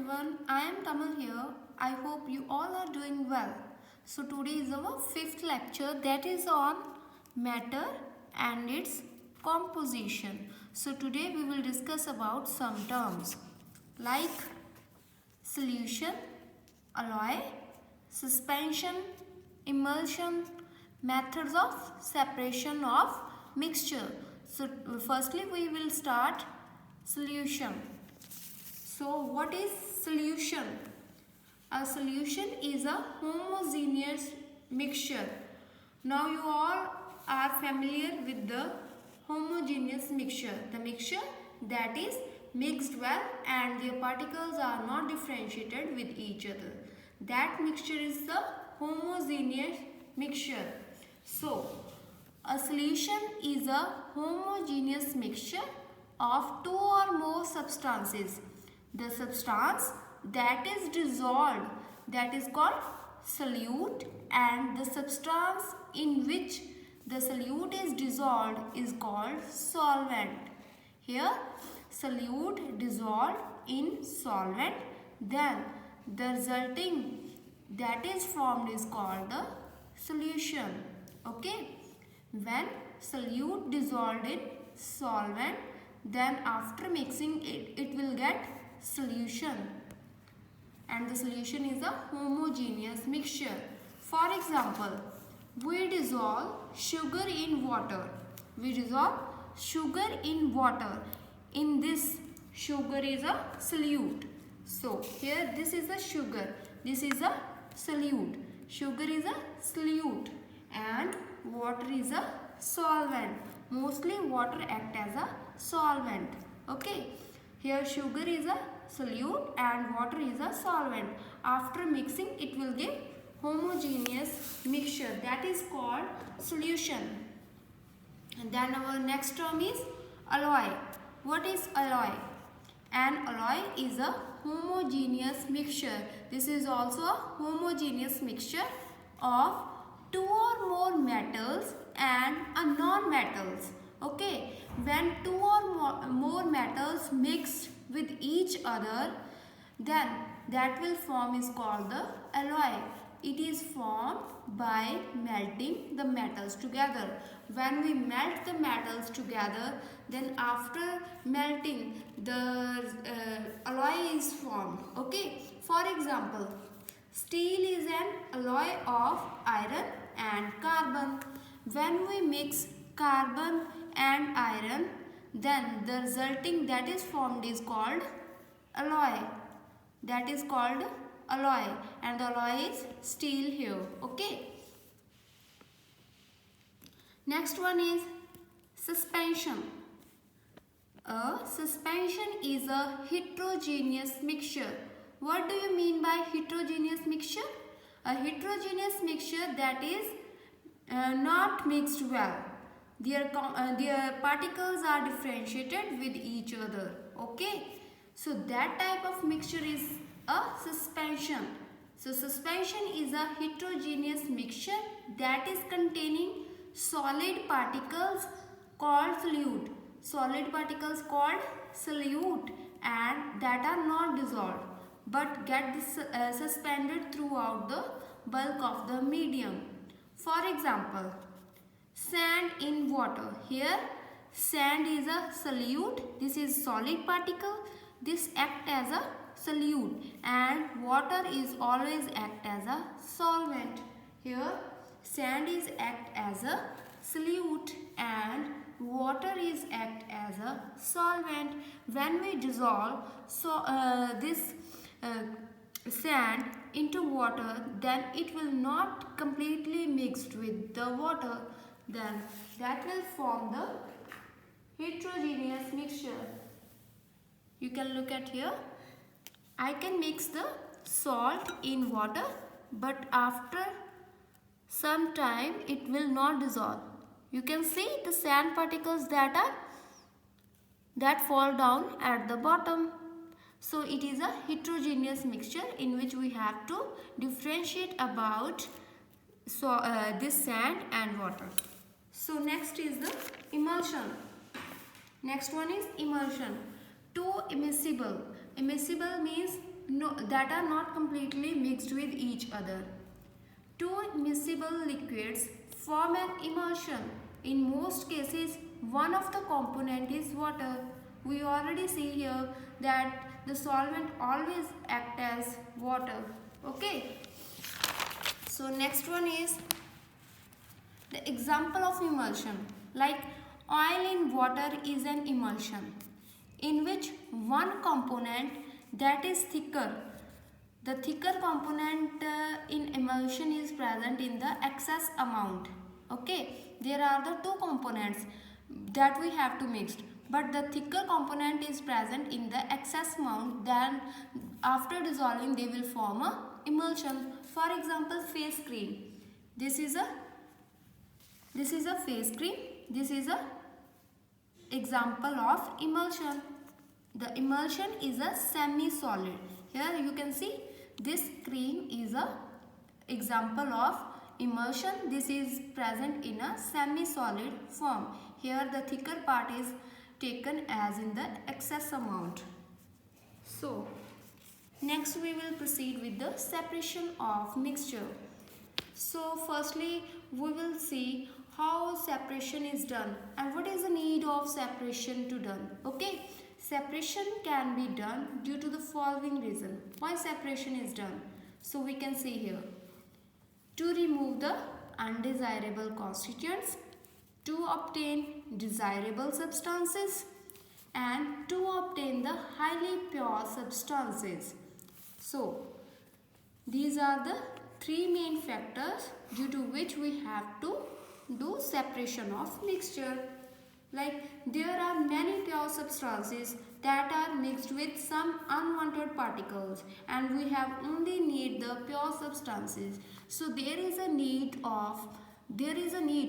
everyone, I am Tamal here. I hope you all are doing well. So today is our fifth lecture that is on matter and its composition. So today we will discuss about some terms like solution, alloy, suspension, emulsion, methods of separation of mixture. So firstly we will start solution. So what is solution? A solution is a homogeneous mixture. Now you all are familiar with the homogeneous mixture. The mixture that is mixed well and their particles are not differentiated with each other. That mixture is the homogeneous mixture. So a solution is a homogeneous mixture of two or more substances. The substance that is dissolved, that is called solute, and the substance in which the solute is dissolved is called solvent. Here solute dissolved in solvent, then the resulting that is formed is called the solution. Okay, when solute dissolved in solvent, then after mixing it will get solution, and the solution is a homogeneous mixture. For example, we dissolve sugar in water. We dissolve sugar in water. In this, sugar is a solute. So here this is a sugar, this is a solute. Sugar is a solute and water is a solvent. Mostly water acts as a solvent. Okay, here sugar is a solute and water is a solvent. After mixing it will give homogeneous mixture, that is called solution. And then our next term is alloy. What is alloy? An alloy is a homogeneous mixture. This is also a homogeneous mixture of two or more metals and a non-metals. Okay, when two or more metals mixed with each other, then that will form is called the alloy. It is formed by melting the metals together. When we melt the metals together, then after melting the alloy is formed. Okay, for example, steel is an alloy of iron and carbon. When we mix carbon and iron, then the resulting that is formed is called alloy. That is called alloy, and the alloy is steel here. Okay. Next one is suspension. A suspension is a heterogeneous mixture. What do you mean by heterogeneous mixture? A heterogeneous mixture that is not mixed well. Their particles are differentiated with each other. Okay, so that type of mixture is a suspension. So suspension is a heterogeneous mixture that is containing solid particles called solute. Solid particles called solute and that are not dissolved but get suspended throughout the bulk of the medium. For example, sand in water. Here sand is a solute. This is solid particle. This acts as a solute and water is always act as a solvent. Here sand is act as a solute and water is act as a solvent. When we dissolve this sand into water, then it will not completely mixed with the water. Then that will form the heterogeneous mixture. You can look at here. I can mix the salt in water, but after some time it will not dissolve. You can see the sand particles that fall down at the bottom. So it is a heterogeneous mixture in which we have to differentiate about this sand and water. So next is the emulsion. Next one is emulsion. Two immiscible. Immiscible means that are not completely mixed with each other. Two miscible liquids form an emulsion. In most cases, one of the component is water. We already see here that the solvent always act as water. Okay. So next one is the example of emulsion. Like oil in water is an emulsion in which one component that is thicker. The thicker component in emulsion is present in the excess amount. Okay, there are the two components that we have to mix, but the thicker component is present in the excess amount. Then after dissolving they will form a emulsion. For example, face cream. This is a face cream. This is a example of emulsion. The emulsion is a semi-solid. Here you can see this cream is a example of emulsion. This is present in a semi-solid form. Here the thicker part is taken as in the excess amount. So next we will proceed with the separation of mixture. So firstly we will see how separation is done and what is the need of separation to done. Okay, separation can be done due to the following reason. Why separation is done? So we can see here, to remove the undesirable constituents, to obtain desirable substances, and to obtain the highly pure substances. So these are the three main factors due to which we have to do separation of mixture. Like there are many pure substances that are mixed with some unwanted particles and we have only need the pure substances. So there is a need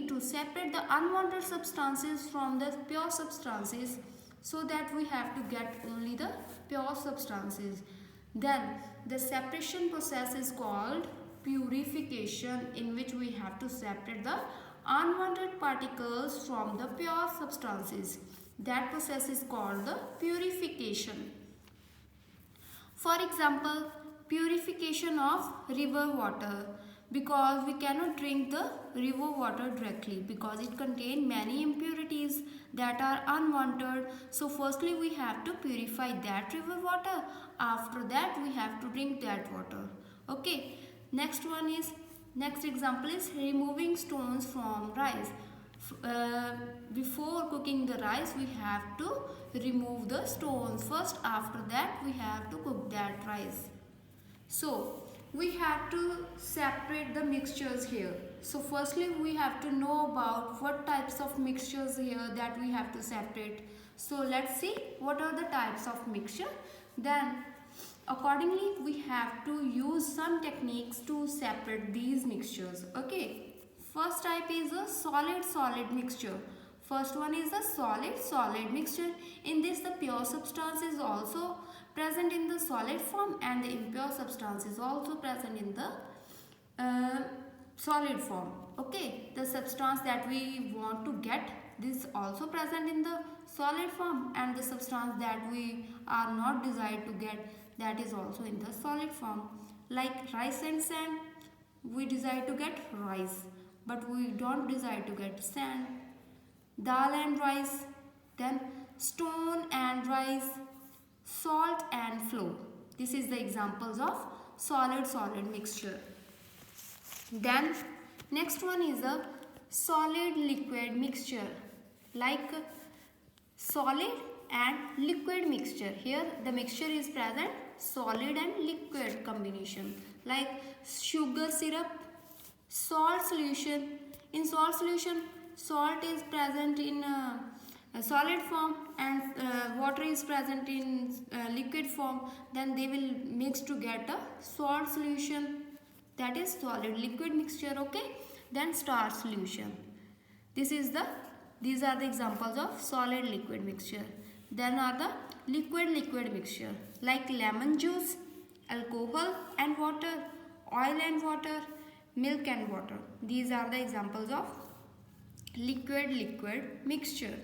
to separate the unwanted substances from the pure substances, so that we have to get only the pure substances. Then the separation process is called purification, in which we have to separate the unwanted particles from the pure substances. That process is called the purification. For example, purification of river water, because we cannot drink the river water directly because it contains many impurities that are unwanted. So firstly we have to purify that river water. After that we have to drink that water. Okay, next example is removing stones from rice. Before cooking the rice we have to remove the stones first. After that we have to cook that rice. So we have to separate the mixtures here. So firstly we have to know about what types of mixtures here that we have to separate. So let's see what are the types of mixture. Then accordingly we have to use some techniques to separate these mixtures. Okay, first type is a solid mixture. First one is a solid mixture. In this the pure substance is also present in the solid form and the impure substance is also present in the solid form. Okay, the substance that we want to get, this also present in the solid form, and the substance that we are not desired to get, that is also in the solid form. Like rice and sand, we desire to get rice but we don't desire to get sand. Dal and rice, then stone and rice, salt and flour. This is the examples of solid mixture. Then next one is a solid liquid mixture, like solid and liquid mixture. Here the mixture is present solid and liquid combination, like sugar syrup, salt solution. In salt solution, salt is present in a solid form and water is present in liquid form. Then they will mix to get a salt solution, that is solid liquid mixture. Okay, then starch solution. These are the examples of solid liquid mixture. Then are the liquid mixture, like lemon juice, alcohol and water, oil and water, milk and water. These are the examples of liquid mixture.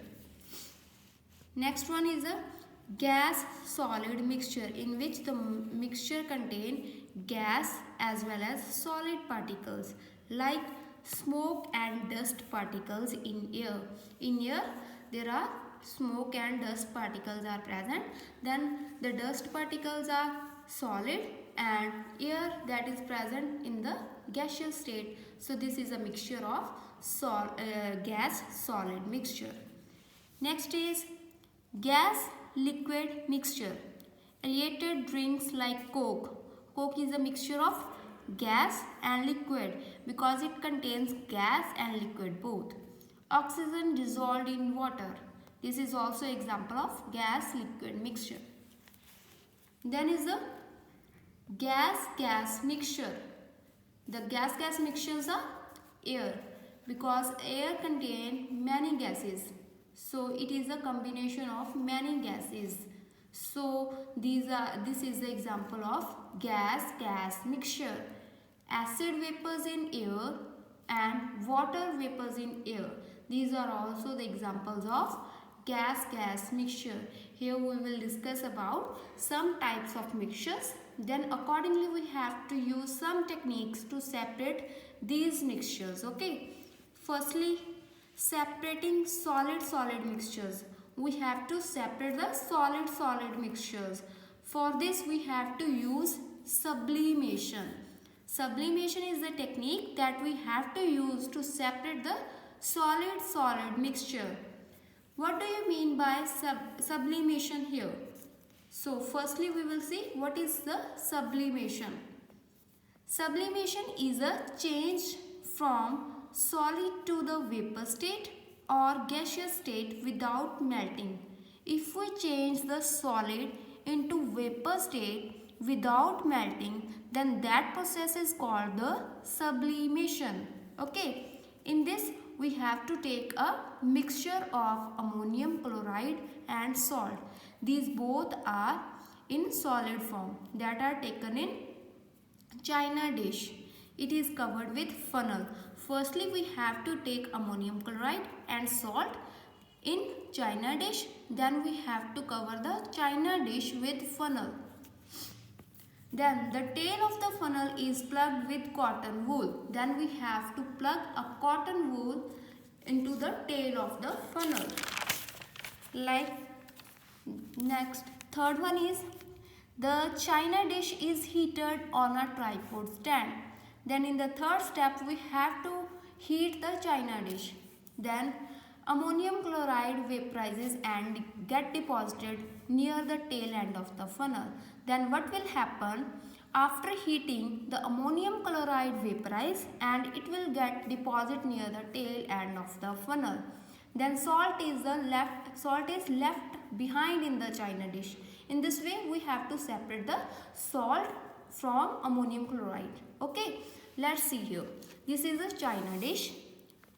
Next one is a gas solid mixture, in which the mixture contain gas as well as solid particles like smoke and dust particles in air. In air there are smoke and dust particles are present, then the dust particles are solid and air that is present in the gaseous state. So this is a mixture of gas solid mixture. Next is gas liquid mixture. Aerated drinks like Coke. Coke is a mixture of gas and liquid because it contains gas and liquid both. Oxygen dissolved in water. This is also example of gas liquid mixture. Then is the gas mixture. The gas mixtures are air because air contains many gases. So it is a combination of many gases. So this is the example of gas mixture. Acid vapors in air and water vapors in air. These are also the examples of gas mixture. Here we will discuss about some types of mixtures. Then accordingly we have to use some techniques to separate these mixtures. Okay. Firstly, separating solid mixtures. We have to separate the solid mixtures. For this we have to use sublimation. Sublimation is the technique that we have to use to separate the solid mixture. What do you mean by sublimation here? So firstly we will see what is the sublimation. Sublimation is a change from solid to the vapor state or gaseous state without melting. If we change the solid into vapor state without melting, then that process is called the sublimation. Okay. In this we have to take a mixture of ammonium chloride and salt. These both are in solid form that are taken in china dish. It is covered with funnel. Firstly we have to take ammonium chloride and salt in china dish. Then we have to cover the china dish with funnel. Then the tail of the funnel is plugged with cotton wool. Then we have to plug a cotton wool into the tail of the funnel. Like next, third one is the china dish is heated on a tripod stand. Then in the third step we have to heat the china dish. Then ammonium chloride vaporizes and get deposited near the tail end of the funnel. Then what will happen? After heating, the ammonium chloride vaporize and it will get deposited near the tail end of the funnel. Then salt is left behind in the china dish. In this way we have to separate the salt from ammonium chloride. Okay, let's see here. This is a china dish.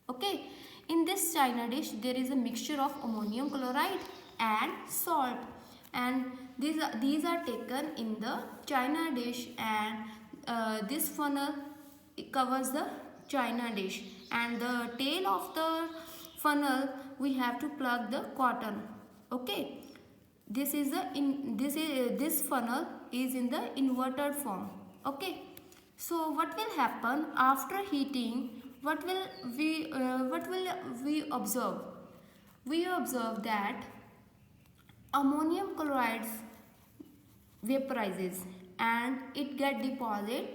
Okay, in this china dish there is a mixture of ammonium chloride and salt, and these are taken in the china dish, and this funnel covers the china dish, and the tail of the funnel we have to plug the cotton. Okay, this funnel is in the inverted form. Okay, so what will happen after heating? What will we observe? We observe that ammonium chloride vaporizes and it get deposited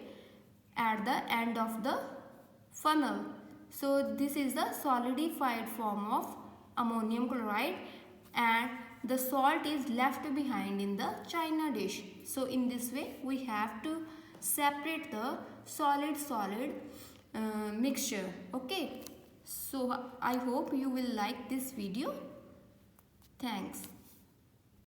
at the end of the funnel. So this is the solidified form of ammonium chloride, and the salt is left behind in the china dish. So in this way we have to separate the solid mixture. Okay, so I hope you will like this video. Thanks.